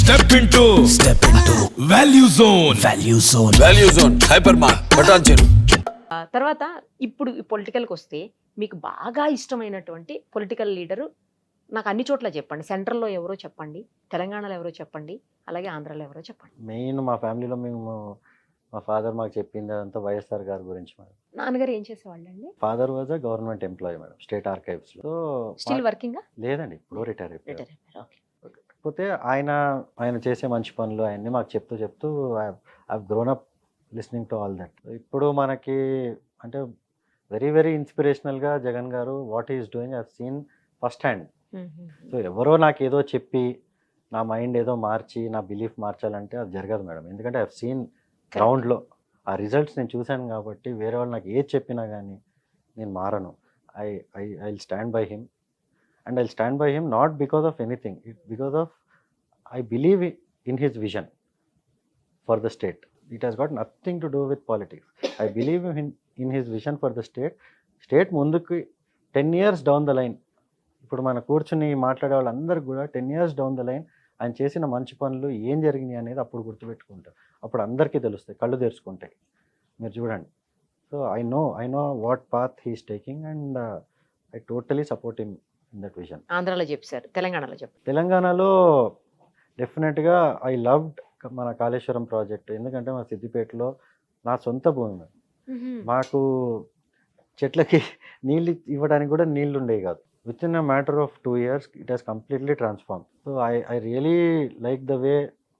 Step into Value Zone. Value Zone. Hypermart. Patancheru. తర్వాత ఇప్పుడు పొలిటికల్కి వస్తే మీకు బాగా ఇష్టమైనటువంటి పొలిటికల్ లీడరు నాకు అన్ని చోట్ల చెప్పండి. సెంట్రల్లో ఎవరో చెప్పండి, తెలంగాణలో ఎవరో చెప్పండి, అలాగే ఆంధ్రాలో ఎవరో చెప్పండి. మెయిన్ మా ఫ్యామిలీలో మా ఫాదర్ మాకు చెప్పింది అదంతా వైఎస్ఆర్ గారి గురించి మేడం. నాన్నగారు ఏం చేసేవాళ్ళండి? Father was a government employee madam, state archives లో. Still working? లేదండి, ఇప్పుడు రిటైర్ అయిపోయారు. రిటైర్ అయిపోయారు. ఓకే. కాకపోతే ఆయన చేసే మంచి పనులు అవన్నీ మాకు చెప్తూ I grown up listening to all that. ఇప్పుడు మనకి అంటే వెరీ వెరీ ఇన్స్పిరేషనల్గా జగన్ గారు what is doing I seen first hand. So ఎవరో నాకు ఏదో చెప్పి నా మైండ్ ఏదో మార్చి నా బిలీఫ్ మార్చాలంటే అది జరగదు మేడం. ఎందుకంటే ఐ సీన్ గ్రౌండ్లో ఆ రిజల్ట్స్ నేను చూశాను కాబట్టి వేరే వాళ్ళు నాకు ఏది చెప్పినా కానీ నేను మారను. I will stand by him and I stand by him not because of anything, because of I believe in his vision for the state. It has got nothing to do with politics. I believe in his vision for the state ముందుకు 10 years down the line. ఇప్పుడు మన కూర్చుని మాట్లాడే వాళ్ళందరూ కూడా 10 years down the line ఆయన చేసిన మంచి పనులు ఏం జరిగినాయి అనేది అప్పుడు గుర్తుపెట్టుకుంటారు. అప్పుడు అందరికీ తెలుస్తాయి, కళ్ళు తెరుచుకుంటాయి. మీరు చూడండి. So I know what path he's taking and I totally support him in that vision. ఆంధ్రాలో చెప్పారు, తెలంగాణలో చెప్పారు. తెలంగాణలో డెఫినెట్గా ఐ లవ్డ్ మన కాళేశ్వరం ప్రాజెక్ట్. ఎందుకంటే మా సిద్దిపేటలో నా సొంత భూమి. మాకు చెట్లకి నీళ్ళు ఇవ్వడానికి కూడా నీళ్ళు ఉండేవి కాదు. Within a matter of 2 years it has completely transform. So I really like the way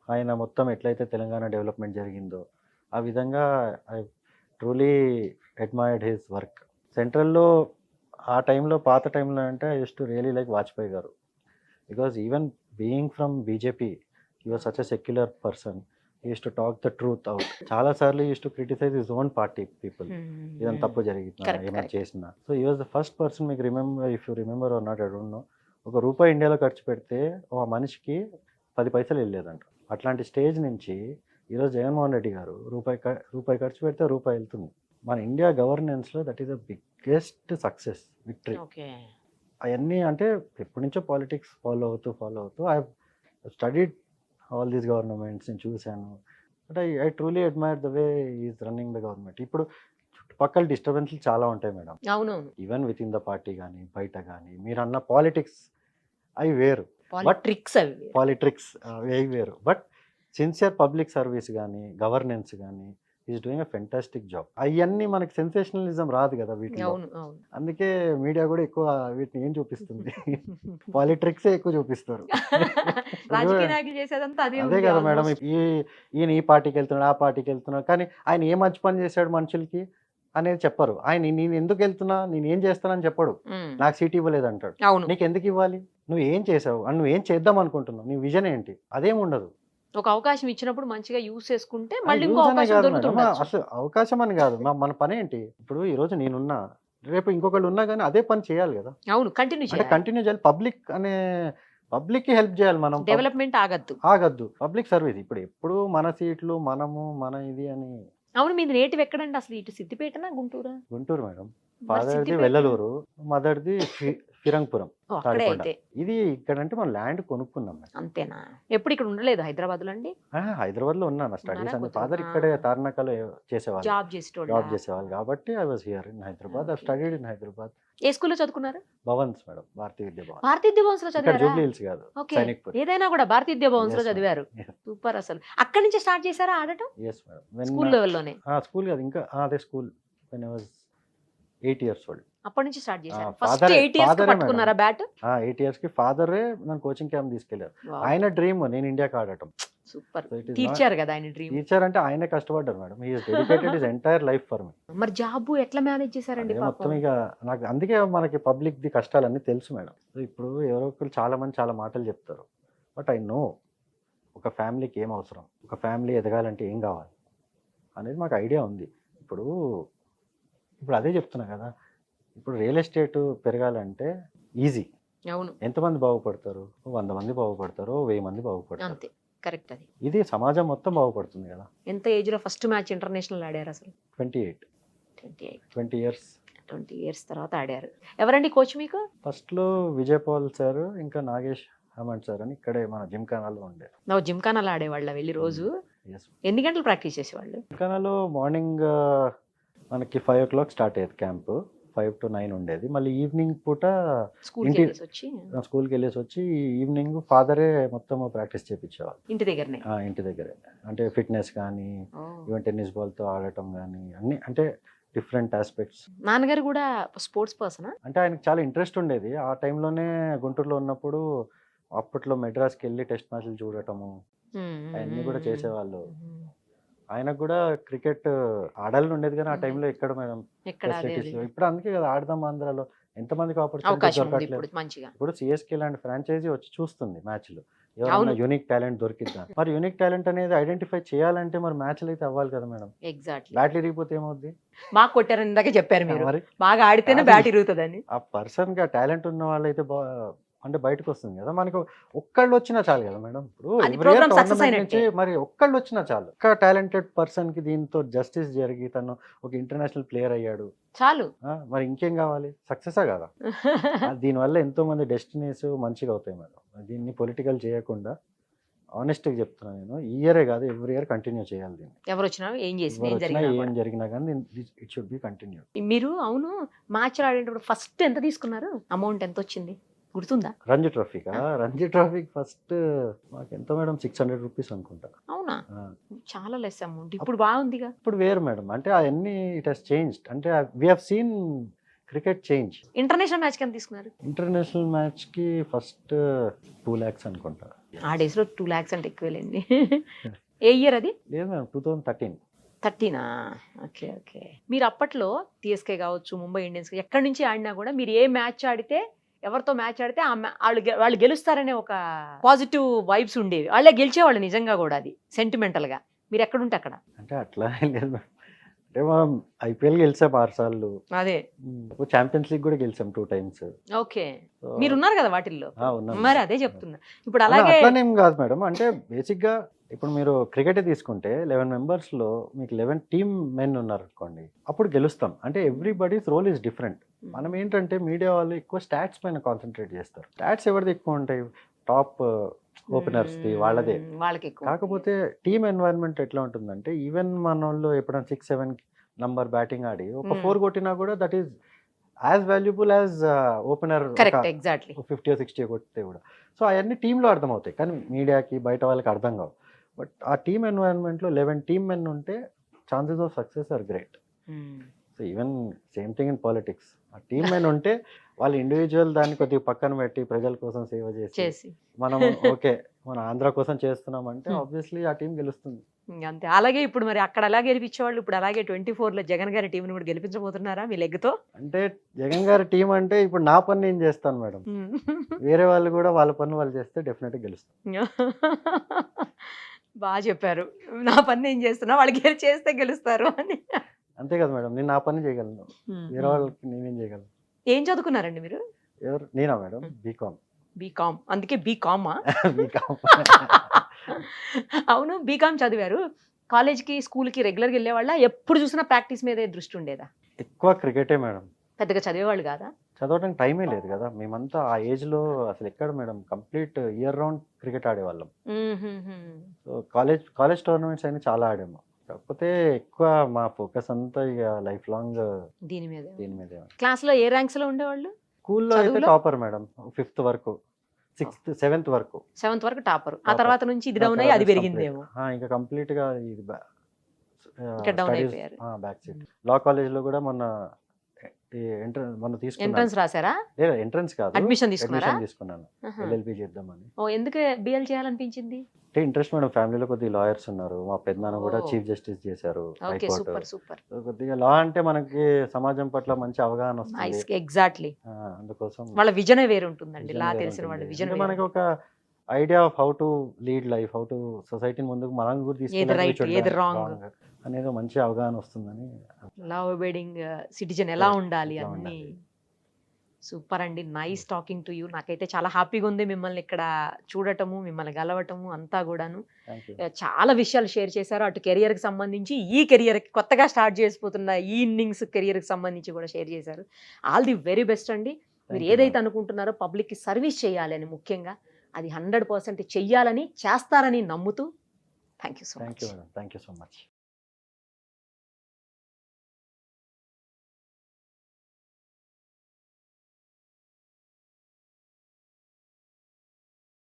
ఆయన మొత్తం ఎట్లయితే తెలంగాణ డెవలప్మెంట్ జరిగిందో ఆ విధంగా I truly admired his work. సెంట్రల్లో ఆ టైంలో, పాత టైంలో అంటే I use to really like Vajpayee garu. Because even being from BJP he was such a secular person. He used to talk the truth out. చాలా సార్లు he used to criticize his own party people. ఇదంతా తప్పు జరిగినా ఏమైనా చేసినా. So he was the first person, మీకు remember, if you remember or not I don't know, ₹1 ఇండియాలో ఖర్చు పెడితే ఒక మనిషికి 10 పైసలు వెళ్ళలేదంట. అట్లాంటి స్టేజ్ నుంచి ఈరోజు జగన్మోహన్ రెడ్డి గారు రూపాయి ఖర్చు పెడితే రూపాయి వెళ్తుంది. మన ఇండియా గవర్నెన్స్లో that is the biggest success, victory. అవన్నీ అంటే ఎప్పటి నుంచో పాలిటిక్స్ ఫాలో అవుతూ I studied all these governments నేను చూశాను. But I truly admire the way is running the government. ఇప్పుడు చుట్టుపక్కల డిస్టర్బెన్స్లు చాలా ఉంటాయి మేడం. అవునవును. Even within the party కానీ బయట కానీ మీరు అన్న పాలిటిక్స్ అవి వేరు, పాలిటిక్స్ అవి వేరు. బట్ సిన్సియర్ పబ్లిక్ సర్వీస్ కానీ గవర్నెన్స్ కానీ is doing a fantastic job. అవన్నీ మనకి సెన్సేషనలిజం రాదు కదా వీటిలో. అందుకే మీడియా కూడా ఎక్కువ వీటిని ఏం చూపిస్తుంది, పాలిటిక్సే ఎక్కువ చూపిస్తారు. అదే కదా మేడం, ఈయన ఈ పార్టీకి వెళ్తున్నాడు, ఆ పార్టీకి వెళ్తున్నాడు, కానీ ఆయన ఏ మంచి పని చేశాడు మనుషులకి అనేది చెప్పరు. ఆయన నేను ఎందుకు వెళ్తున్నా, నేను ఏం చేస్తానని చెప్పడు. నాకు సీట్ ఇవ్వలేదు అంటాడు. నీకు ఎందుకు ఇవ్వాలి, నువ్వు ఏం చేసావు అని, నువ్వు ఏం చేద్దాం అనుకుంటున్నావు, నీ విజన్ ఏంటి, అదేం ఉండదు. ఒక అవకాశం ఇచ్చినప్పుడు మంచిగా యూస్ చేసుకుంటే మళ్ళీ ఇంకో అవకాశం దొరుకుతుంది. అసలు అవకాశం అని కాదు, మన పని ఏంటి. ఇప్పుడు ఈ రోజు నేనున్నా, రేపు ఇంకొకళ్ళు ఉన్నా కానీ అదే పని చేయాలి కదా. అవును, కంటిన్యూ చేయాలి. పబ్లిక్ కి హెల్ప్ చేయాలి. మనం డెవలప్మెంట్ ఆగద్దు, పబ్లిక్ సర్వీస్. ఇప్పుడు ఎప్పుడు మన సీట్లు మన ఇది అని. అవును, మీది నేటివ్ ఎక్కడండి అసలు? ఇటు సిద్దిపేటనా గుంటూరు మేడం. ఫాదర్ది వెల్లలూరు, మదర్ది ఫిరంగపురం. ఇది ఇక్కడ అంటే మనం ల్యాండ్ కొనుక్కున్నాం. అంతేనా? ఎప్పుడు ఇక్కడ ఉండలేదు హైదరాబాద్ లో అండి? హైదరాబాద్ లో ఉన్నాను. స్టడీస్ అంటే ఫాదర్ ఇక్కడే తార్నాకలో చేసేవాళ్ళు, జాబ్ చేసేవాళ్ళు కాబట్టి I was here in Hyderabad. I studied in Hyderabad. ఏ స్కూల్లో చదువుకున్నారు? భవన్స్ మేడం, భారతీయ విద్యా భవన్. భారతీయ విద్యా భవన్స్ లో చదివారు? జూబ్లీ హిల్స్ కాదు, సైనిక్పూర్. ఏదైనా కూడా భారతీయ విద్యా భవన్స్ లో చదివారు. సూపర్. అసలు అక్కడి నుంచి స్టార్ట్ చేశారా ఆడటం? yes madam. స్కూల్ లెవెల్లోనే? స్కూల్ కాదు, ఇంకా అదే school. when I was 8 years old. అప్పటి నుంచి స్టార్ట్ చేశారు. ఫస్ట్ 8 years కి పట్టుకున్నారా బ్యాట్? 8 years కి ఫాదరే నన్ను కోచింగ్ క్యాంప్ తీసుకెళ్లారు. ఆయన డ్రీమ్ నేను ఇండియాకి ఆడటం. సూపర్. టీచర్ కదా ఆయన డ్రీమ్. టీచర్ అంటే ఆయనే కష్టపడ్డారు madam. He is dedicated his entire life for me. మరి జాబ్ ఎట్లా మేనేజ్ చేశారండి? మొత్తం ఇక నాకు అందుకే మనకి పబ్లిక్ ది కష్టాలన్నీ తెలుసు మేడం. ఇప్పుడు ఎవరో ఒకరు చాలా మంది చాలా మాటలు చెప్తారు. బట్ ఐ నో ఒక ఫ్యామిలీకి ఏం అవసరం, ఒక ఫ్యామిలీ ఎదగాలంటే ఏం కావాలి అనేది మాకు ఐడియా ఉంది. ఇప్పుడు అదే చెప్తున్నా కదా, ఇప్పుడు రియల్ ఎస్టేట్ పెరగాలంటే ఈజీ. అవును. ఎంతమంది బాగుపడతారు? 100 మంది బాగుపడతారు, 1000 మంది బాగుపడతారు. అంతే, కరెక్ట్. అది ఇది సమాజం మొత్తం బాగుపడుతుంది కదా. ఎంత ఏజ్ లో ఫస్ట్ మ్యాచ్ ఇంటర్నేషనల్ ఆడారు అసలు? 20 years తర్వాత ఆడారు. ఎవరండి కోచ్ మీకు? ఫస్ట్ లో విజయ్ పాల్ సార్, ఇంకా నాగేష్ హేమంత్ సార్ అని ఇక్కడే మన జిమ్ఖానాలో ఉండే. నా జిమ్ఖానాలో ఆడేవాళ్ళ వెళ్ళి రోజు ఎస్. ఎన్ని గంటలు ప్రాక్టీస్ చేసేవాళ్ళు? జిమ్ఖానాలో మార్నింగ్ మనకి 5 o'clock స్టార్ట్ అయ్యేది క్యాంపు, 5 to 9 ఉండేది. మళ్ళీ ఈవినింగ్ పూట స్కూల్కి ఇంటి- వచ్చి స్కూల్కి వెళ్ళేసి వచ్చి ఈవినింగ్ ఫాదరే మొత్తం ప్రాక్టీస్ చేయించేవాళ్ళు ఇంటి దగ్గరనే. ఇంటి దగ్గరే. అంటే ఫిట్నెస్ కానీ ఈవెన్ టెన్నిస్ బాల్తో ఆడటం కానీ అన్ని అంటే డిఫరెంట్ ఆస్పెక్ట్స్. నాన్నగారు కూడా స్పోర్ట్స్ పర్సనా? అంటే ఆయనకు చాలా ఇంట్రెస్ట్ ఉండేది. ఆ టైంలోనే గుంటూరులో ఉన్నప్పుడు అప్పట్లో మెడ్రాస్కి వెళ్ళి టెస్ట్ మ్యాచ్లు చూడటము అవన్నీ కూడా చేసేవాళ్ళు. ఆయనకు కూడా క్రికెట్ ఆడాలని ఉండేది కానీ ఆ టైంలో ఎక్కడ మేడం ఎక్కడ అదే ఫెసిలిటీస్. ఇప్పుడు అందుకే కదా ఆడదాం ఆంధ్రాలో, ఎంతమందికి ఆపర్చునిటీ అవకాశం ఉంది దొరకట్లేదు. ఇప్పుడు మంచిగా. ఇప్పుడు సిఎస్కే లాంటి ఫ్రాంచైజీ వచ్చి చూస్తుంది మ్యాచ్లు, అవును. ఎవరైనా యూనిక్ టాలెంట్ దొరికిద్దా. మరి యూనిక్ టాలెంట్ అనేది ఐడెంటిఫై చేయాలంటే మరి మ్యాచ్లు అయితే అవ్వాలి కదా మేడం. ఎగ్జాక్ట్లీ. బ్యాట్లు ఇరిగిపోతే ఏమవుద్ది బాగా కొట్టారని ఇందాక చెప్పారు మీరు, మరి? బాగా ఆడితేనే అది- బ్యాట్ ఇరుగుతుందని. ఆ పర్సన్కి ఆ టాలెంట్ ఉన్న వాళ్ళైతే అంటే బయటకు వస్తుంది కదా. మనకు ఒక్కళ్ళు వచ్చినా చాలు కదా మేడం. ఇప్పుడు అది every year program success tournament అయినట్టే. నుంచి మరి ఒక్కళ్ళు వచ్చినా చాలు. ఒక్క టాలెంటెడ్ పర్సన్ కి దీంతో జస్టిస్ జరిగి తను ఒక ఇంటర్నేషనల్ ప్లేయర్ అయ్యాడు, చాలు. మరి ఇంకేం కావాలి? సక్సెసా కదా. దీనివల్ల ఎంతో మంది డెస్టినీస్ మంచిగా అవుతాయి మేడం. దీన్ని పొలిటికల్ చేయకుండా ఆనెస్ట్గా చెప్తున్నాను నేను. ఈ ఇయరే కాదు, ఎవ్రీ ఇయర్ కంటిన్యూ చేయాలి దీన్ని. ఎవరు వచ్చినా ఏం చేసినా ఎవరు ఏం వచ్చినా జరిగినా ఏం కూడా. జరిగినా కానీ ఇట్ షుడ్ బి కంటిన్యూ. మీరు అవును మ్యాచ్ ఆడేటప్పుడు ఫస్ట్ ఎంత తీసుకున్నారు? అమౌంట్ ఎంత వచ్చింది గుర్తుందా? రంజీ ట్రోఫీకా? రంజీ ట్రోఫీకి ఫస్ట్ మాకు ఎంత మేడం 600 రూపీస్ అనుకుంటా. అవునా? ఆ. చాలా లెస్ అమౌంట్. ఇప్పుడు బాగుందిగా. ఇప్పుడు వేరు మేడం. అంటే అవన్నీ ఇట్ హెస్ చేంజ్డ్. అంటే we have seen cricket change. International match ఎంత తీసుకున్నారు? ఇంటర్నేషనల్ మ్యాచ్కి ఫస్ట్ 2 lakhs అనుకుంటా. ఆ డేస్ లో 2 lakhs అంటే ఎక్కువలేండి. ఏ ఇయర్ అది? లేదు మేడం 2013. 13. Okay okay. మీరు అప్పట్లో టీఎస్కే కావచ్చు, ముంబై ఇండియన్స్ ఎక్కడి నుంచి ఆడినా కూడా మీరు ఏ మ్యాచ్ ఆడితే, ఎవరితో మ్యాచ్ ఆడితే వాళ్ళు గెలుస్తారనే ఒక పాజిటివ్ వైబ్స్ ఉండేవి. వాళ్ళే గెలిచేవాళ్ళు నిజంగా కూడా. అది సెంటిమెంటల్ గా మీరు ఎక్కడుంటే అక్కడ. అంటే అట్లా ఏం లేదు మేడం. అంటే మనం ఐపీఎల్ గెలిచాం 6 సార్లు, అదే ఛాంపియన్స్ లీగ్ కూడా గెలిచాం 2 times. ఓకే. మీరు ఉన్నారు కదా వాటిల్లో. ఉన్నాం. మరి అదే చెప్తున్నా. ఇప్పుడు అలాగే అట్లానేం కాదు మేడం. అంటే బేసిక్గా ఇప్పుడు మీరు క్రికెట్ తీసుకుంటే 11 మెంబర్స్లో మీకు 11 టీమ్ మెన్ ఉన్నారు అనుకోండి, అప్పుడు గెలుస్తాం. అంటే ఎవ్రీబడీస్ రోల్ ఈస్ డిఫరెంట్. మనం ఏంటంటే మీడియా వాళ్ళు ఎక్కువ స్టాట్స్ పైన కాన్సన్ట్రేట్ చేస్తారు. స్టాట్స్ ఎవరిది ఎక్కువ ఉంటాయి? టాప్ ఓపెనర్స్ది, వాళ్ళదే. వాళ్ళకి ఎక్కువ. కాకపోతే టీమ్ ఎన్వైరన్మెంట్ ఎట్లా ఉంటుందంటే ఈవెన్ మన వాళ్ళు ఎప్పుడైనా 6-7 నంబర్ బ్యాటింగ్ ఆడి ఒక 4 కొట్టినా కూడా that is as valuable as opener correct. Exactly. 50 or 60 కొట్టితే కూడా. సో అవన్నీ టీంలో అర్థమవుతాయి కానీ మీడియాకి బయట వాళ్ళకి అర్థం కావు. బట్ ఆ టీమ్ ఎన్వైరన్మెంట్లో 11 టీమ్ మెన్ ఉంటే chances of success or great. So even same thing in politics. ఆ టీమ్ మెన్ ఉంటే వాళ్ళు ఇండివిజువల్ దాన్ని కొద్దిగా పక్కన పెట్టి ప్రజల కోసం సేవ చేసి మనం ఓకే మన ఆంధ్ర కోసం చేస్తున్నామంటే ఆబ్వియస్లీ ఆ టీం గెలుస్తుంది. అంతే. అలాగే ఇప్పుడు మరి అక్కడ అలా గెలిపించేవాళ్ళు ఇప్పుడు అలాగే 24లో జగన్ గారి టీంని కూడా గెలిపించబోతున్నారా మీ లెగ్తో? అంటే జగన్ గారి టీం అంటే ఇప్పుడు నా పని నేను చేస్తాను మేడం. వేరే వాళ్ళు కూడా వాళ్ళ పని వాళ్ళు చేస్తే డెఫినెట్గా గెలుస్తాం. బాగా చెప్పారు. నా పని నేను చేస్తున్నా, వాళ్ళు చేస్తే గెలుస్తారు అని. అంతే కదా మేడం. నేను నా పని చేయగలను, వేరే వాళ్ళకి నేనేం చేయగలను. ఏం చదువుకున్నారండి మీరు? ఎవరు? నేనా మేడం? బీకామ్. బీకామ్. అందుకే బీకామా? బీకామ్. అవును, బీకామ్ చదివారు. కాలేజ్కి స్కూల్కి రెగ్యులర్గా వెళ్ళేవాళ్ళ? ఎప్పుడు చూసినా ప్రాక్టీస్ మీదే దృష్టి ఉండేదా? ఎక్కువ క్రికెటే మేడం. పెద్దగా చదివేవాళ్ళు కాదా? చదవడానికి టైమే లేదు కదా. మేమంతా ఆ ఏజ్లో అసలు ఎక్కడ madam, complete year round cricket ఆడేవాళ్ళం. సో కాలేజ్ టోర్నమెంట్స్ అయినా చాలా ఆడాము. కాకపోతే ఎక్కువ మా ఫోకస్ అంతా ఇక లైఫ్ లాంగ్ దీని మీదే. క్లాస్లో ఏ ర్యాంక్స్ లో ఉండేవాళ్ళు? స్కూల్లో అయితే టాపర్ మేడం, 5th వరకు, 6th 7th వరకు. 7th వరకు టాపర్. ఆ తర్వాత నుంచి ఇది డౌన్ అయ్యి అది పెరిగిందేమో. ఇంకా కంప్లీట్ గా ఇది డౌన్ అయిపోయారు. Back seat. లా కాలేజ్ లో కూడా మొన్న తీసుకున్నాను. ఎంట్రన్స్ రాసారా? లేదా ఎంట్రన్స్ కాదు, అడ్మిషన్ తీసుకున్నాను LLB చేద్దామని. ఓ, ఎందుకు బిఎల్ చేయాలనిపించింది? అంటే ఇంట్రెస్ట్ మేడం. ఫ్యామిలీలో కొద్దిగా లాయర్స్ ఉన్నారు. మా పెద్దనాన్న కూడా చీఫ్ జస్టిస్ చేశారు ఓకే, హైకోర్టు. Super super. కొద్దిగా లా అంటే మనకి సమాజం పట్ల మంచి అవగాహన వస్తుంది. ఎగ్జాక్ట్లీ. అందుకోసం వాళ్ళ విజన్ వేరే ఉంటుందండి. లా తెలిసిన వాళ్ళ విజన్. మనకి ఒక idea of how to lead life, how to సొసైటీని ముందుకు మనం కూడా తీసుకెళ్ళాలి అనేది మంచి అవగాహన వస్తుందని. లా ఒబేడింగ్ సిటిజన్ ఎలా ఉండాలి అన్ని. సూపర్ అండి. Nice talking to you. నాకైతే చాలా హ్యాపీగా ఉంది మిమ్మల్ని ఇక్కడ చూడటము, మిమ్మల్ని గలవటము అంతా కూడాను. చాలా విషయాలు షేర్ చేశారు. అటు కెరియర్కి సంబంధించి, ఈ కెరియర్కి కొత్తగా స్టార్ట్ చేసిపోతున్న ఈ ఇన్నింగ్స్ కెరియర్కి సంబంధించి కూడా షేర్ చేశారు. ఆల్ ది వెరీ బెస్ట్ అండి. మీరు ఏదైతే అనుకుంటున్నారో పబ్లిక్కి సర్వీస్ చేయాలి అని, ముఖ్యంగా అది 100% చెయ్యాలని చేస్తారని నమ్ముతూ thank you so thank much. You madam, thank you so much.